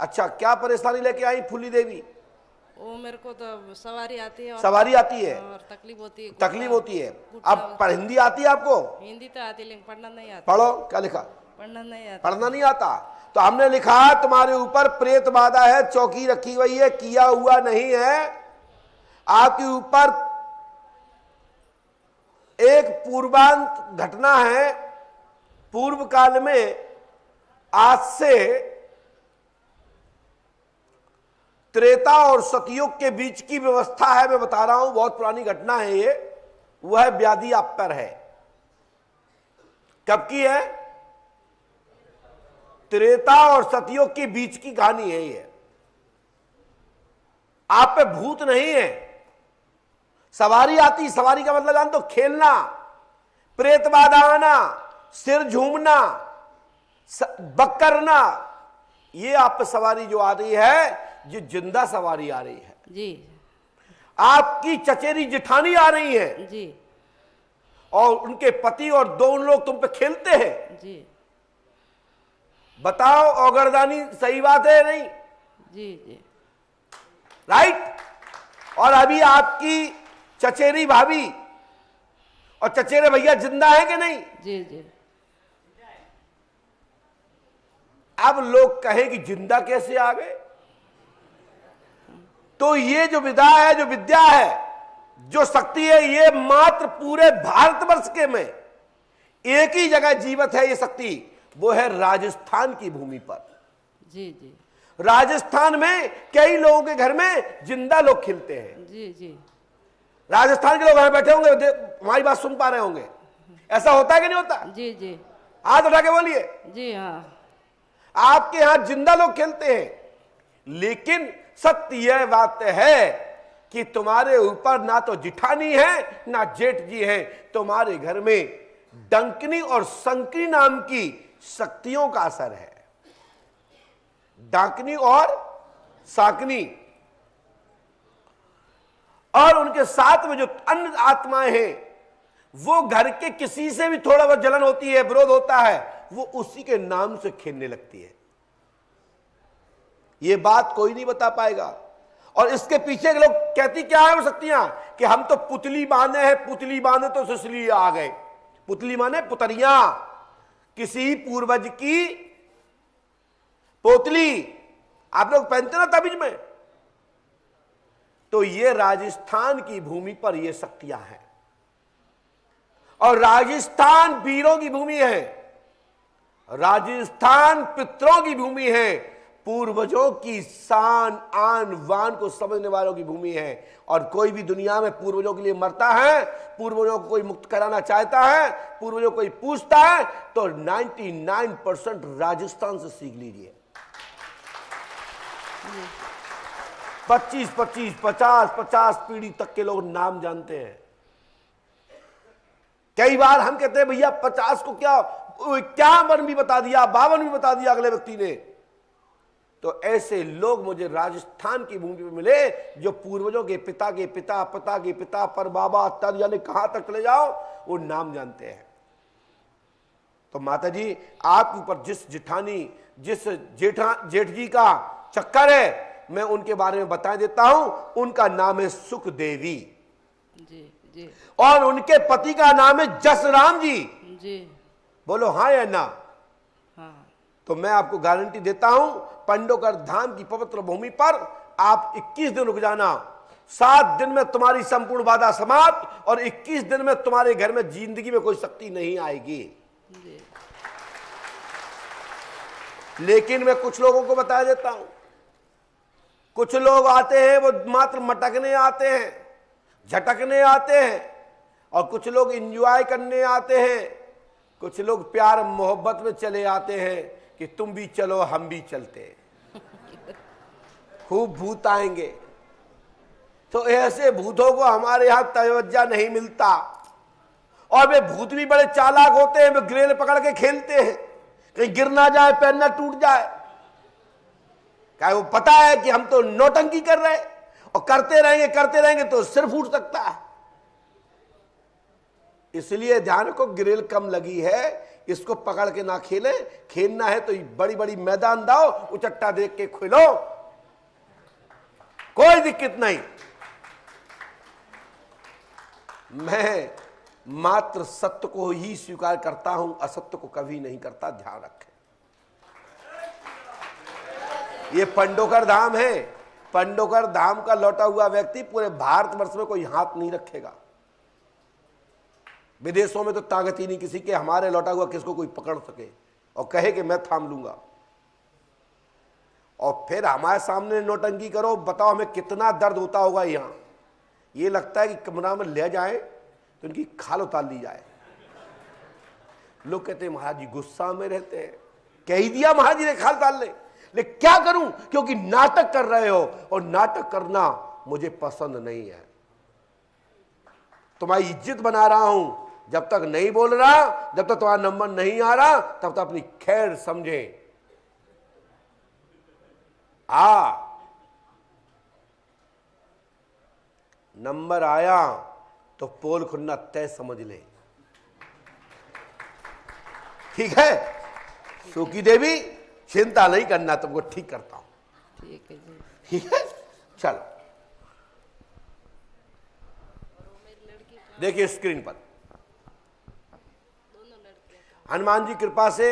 अच्छा, क्या परेशानी लेके आई फूली देवी? वो मेरे को तो सवारी आती है सवारी आती है और तकलीफ होती है, तकलीफ होती है। घुटना अब हिंदी आती है आपको? हिंदी तो आती लेकिन पढ़ना नहीं आता। पढ़ो, क्या लिखा? पढ़ना नहीं आता। पढ़ना नहीं आता तो हमने लिखा तुम्हारे ऊपर प्रेत बाधा है, चौकी रखी हुई है, किया हुआ नहीं है। आपके ऊपर एक पूर्वांत घटना है। पूर्व काल में आज से त्रेता और सतयुग के बीच की व्यवस्था है, मैं बता रहा हूं, बहुत पुरानी घटना है ये। वह व्याधि आप पर है। कब की है? त्रेता और सतयुग के बीच की कहानी है ये। आप पे भूत नहीं है। सवारी आती, सवारी का मतलब जान तो खेलना, प्रेत बाधा आना, सिर झूमना, बकरना, ये आप पे सवारी जो आ रही है, ये जिंदा सवारी आ रही है जी। आपकी चचेरी जिठानी आ रही है जी। और उनके पति और दो लोग तुम पे खेलते हैं। जी। बताओ औगरदानी सही बात है नहीं? जी। जी। राइट। और अभी आपकी चचेरी भाभी और चचेरे भैया जिंदा है कि नहीं? जी। जी। अब लोग कहें कि जिंदा कैसे आ गए? तो ये जो विद्या है, जो विद्या है, जो शक्ति है, ये मात्र पूरे भारतवर्ष के में एक ही जगह जीवित है। ये शक्ति वो है राजस्थान की भूमि पर। जी। जी। राजस्थान में कई लोगों के घर में जिंदा लोग खिलते हैं। जी। जी। राजस्थान के लोग यहाँ बैठे होंगे, हमारी बात सुन पा रहे होंगे। ऐसा होता है कि नहीं होता? जी। जी। हाथ उठा के बोलिए। जी। हाँ। आपके यहां जिंदा लोग खेलते हैं, लेकिन सत्य यह बात है कि तुम्हारे ऊपर ना तो जिठानी है ना जेठ जी है। तुम्हारे घर में डंकनी और संकनी नाम की शक्तियों का असर है। डांकनी और साकनी, और उनके साथ में जो अन्य आत्माएं हैं, वो घर के किसी से भी थोड़ा बहुत जलन होती है, विरोध होता है, वो उसी के नाम से खेलने लगती है। ये बात कोई नहीं बता पाएगा। और इसके पीछे के लोग कहती क्या है वो शक्तियां, कि हम तो पुतली बांधे हैं, पुतली बांधे तो इसलिए आ गए। पुतली माने पुतरियां, किसी पूर्वज की पोतली आप लोग पहनते ना तबीज में। तो ये राजस्थान की भूमि पर ये शक्तियां हैं, और राजस्थान वीरों की भूमि है, राजस्थान पितरों की भूमि है, पूर्वजों की शान आन वान को समझने वालों की भूमि है। और कोई भी दुनिया में पूर्वजों के लिए मरता है, पूर्वजों को कोई मुक्त कराना चाहता है, पूर्वजों को कोई पूछता है, तो 99% राजस्थान से सीख लीजिए। 25-25, 50-50 पीढ़ी तक के लोग नाम जानते हैं। कई बार हम कहते हैं भैया 50 को क्या 51 भी बता दिया, 52 भी बता दिया अगले व्यक्ति ने। तो ऐसे लोग मुझे राजस्थान की भूमि पर मिले, जो पूर्वजों के पिता के पिता, पिता के पिता, पर बाबा तद, यानी कहां तक चले जाओ, वो नाम जानते हैं। तो माता जी, आपके ऊपर जिस जिठानी, जिस जेठ जी का चक्कर है, मैं उनके बारे में बता देता हूं। उनका नाम है सुख देवी। जी। जी। और उनके पति का नाम है जसराम जी। जी। बोलो हाँ या ना? हाँ। तो मैं आपको गारंटी देता हूं, पंडोकर धाम की पवित्र भूमि पर आप 21 दिन रुक जाना। 7 दिन में तुम्हारी संपूर्ण बाधा समाप्त, और 21 दिन में तुम्हारे घर में जिंदगी में कोई शक्ति नहीं आएगी। जी। लेकिन मैं कुछ लोगों को बता देता हूं, कुछ लोग आते हैं वो मात्र मटकने आते हैं, झटकने आते हैं, और कुछ लोग एंजॉय करने आते हैं, कुछ लोग प्यार मोहब्बत में चले आते हैं कि तुम भी चलो हम भी चलते हैं। खूब भूत आएंगे। तो ऐसे भूतों को हमारे यहां तवज्जो नहीं मिलता, और वे भूत भी बड़े चालाक होते हैं। वे ग्रेल पकड़ के खेलते हैं, कहीं गिर ना जाए, पैर ना टूट जाए। क्या वो पता है कि हम तो नौटंकी कर रहे हैं, और करते रहेंगे तो सिर फूट सकता है। इसलिए ध्यान को ग्रिल कम लगी है, इसको पकड़ के ना खेले, खेलना है तो बड़ी बड़ी मैदान दाओ, उचट्टा देख के खेलो, कोई दिक्कत नहीं। मैं मात्र सत्य को ही स्वीकार करता हूं, असत्य को कभी नहीं करता, ध्यान रखें। ये पंडोकर धाम है, पंडोकर धाम का लौटा हुआ व्यक्ति पूरे भारतवर्ष में कोई हाथ नहीं रखेगा। विदेशों में तो ताकत ही नहीं किसी के, हमारे लौटा हुआ किसको कोई पकड़ सके और कहे कि मैं थाम लूंगा। और फिर हमारे सामने नोटंकी करो, बताओ हमें कितना दर्द होता होगा। यहां ये लगता है कि कमरा में ले जाए तो इनकी खाल उतार ली जाए। लोग कहते हैं महाराज जी गुस्सा में रहते हैं, कह ही दिया महाराज जी ने खाल उतार ले, लेकिन क्या करूं, क्योंकि नाटक कर रहे हो और नाटक करना मुझे पसंद नहीं है। तुम्हारी इज्जत बना रहा हूं, जब तक नहीं बोल रहा, जब तक तुम्हारा नंबर नहीं आ रहा, तब तक अपनी खैर समझे। नंबर आया तो पोल खुलना तय समझ ले, ठीक है। सुकी देवी चिंता नहीं करना, तुमको ठीक करता हूं, ठीक है जी। ठीक है। चलो देखिए स्क्रीन पर, हनुमान जी कृपा से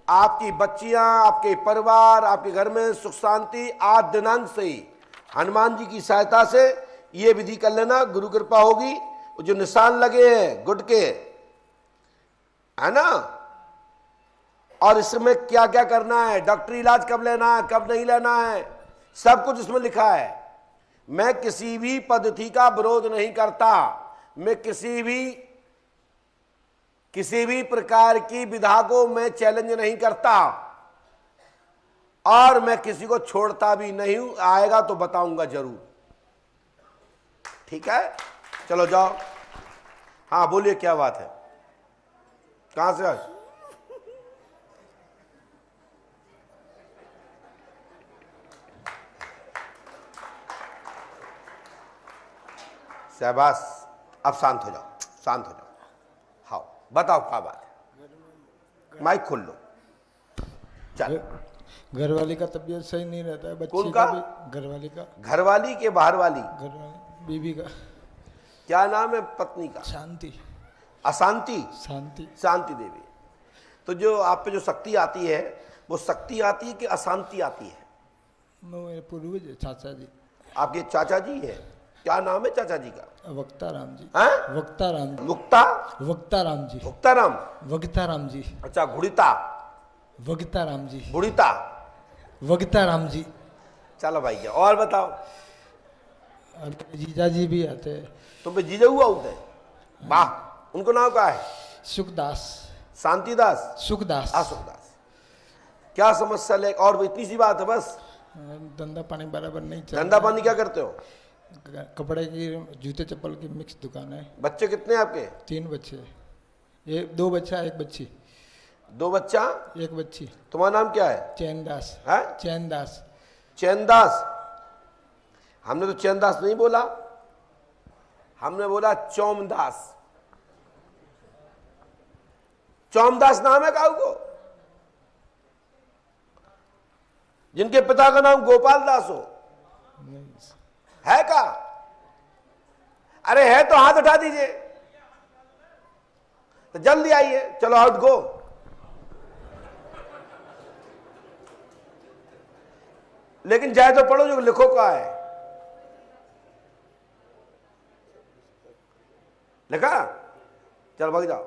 आपकी बच्चियां, आपके परिवार, आपके घर में सुख शांति आज दिनांक से ही हनुमान जी की सहायता से ये विधि कर लेना, गुरु कृपा होगी। जो निशान लगे हैं गुट के, है ना, और इसमें क्या क्या करना है, डॉक्टरी इलाज कब लेना है, कब नहीं लेना है, सब कुछ इसमें लिखा है। मैं किसी भी पद्धति का विरोध नहीं करता, मैं किसी भी प्रकार की विधा को मैं चैलेंज नहीं करता, और मैं किसी को छोड़ता भी नहीं हूं। आएगा तो बताऊंगा जरूर, ठीक है। चलो जाओ। हाँ बोलिए, क्या बात है, कहां से आज? शाबाश, अब शांत हो जाओ, शांत हो जाओ। हाँ बताओ क्या बात है, माइक खोल लो। चल, घरवाली का तबीयत सही नहीं रहता है, बच्ची कौन का? भी घरवाली का। घरवाली के बाहर वाली? घरवाली बीबी का। क्या नाम है पत्नी का? शांति। अशांति? शांति। शांति देवी। तो जो आप पे जो शक्ति आती है, वो शक्ति आती है कि अशांति आती है? वो मेरे पूर्वज है, चाचा जी। आपके चाचा जी है? क्या नाम है चाचा जी का? वक्ता राम जी। हैं? वक्ता राम जी। मुक्ता? वक्ता राम जी। मुक्ता राम? वक्ता राम जी। अच्छा, घुड़िता? वक्ता राम जी। बुढ़िता? वक्ता राम जी। चलो भाई, क्या और बताओ। और जीजा जी भी आते हैं। तुम पे जीजा हुआ होते हैं? वाह, उनको नाम क्या है? सुखदास। शांतिदास? सुखदास। सुखदास। क्या समस्या ले, और इतनी सी बात है बस? धंधा पानी बराबर नहीं चल। धंधा पानी क्या करते हो? कपड़े की, जूते चप्पल की मिक्स दुकान है। बच्चे कितने हैं आपके? 3 बच्चे, एक 2 बच्चा 1 बच्ची। 2 बच्चा 1 बच्ची। तुम्हारा नाम क्या है? चैनदास। है? चैनदास। चैनदास? हमने तो चैनदास नहीं बोला, हमने बोला चौमदास। चौमदास नाम है काऊ को? जिनके पिता का नाम गोपाल दास हो? है का? अरे है तो हाथ उठा दीजिए, तो जल्दी आइए। चलो आउट गो। लेकिन जाए तो पढ़ो जो लिखो का है, लिखा? चलो भाग जाओ।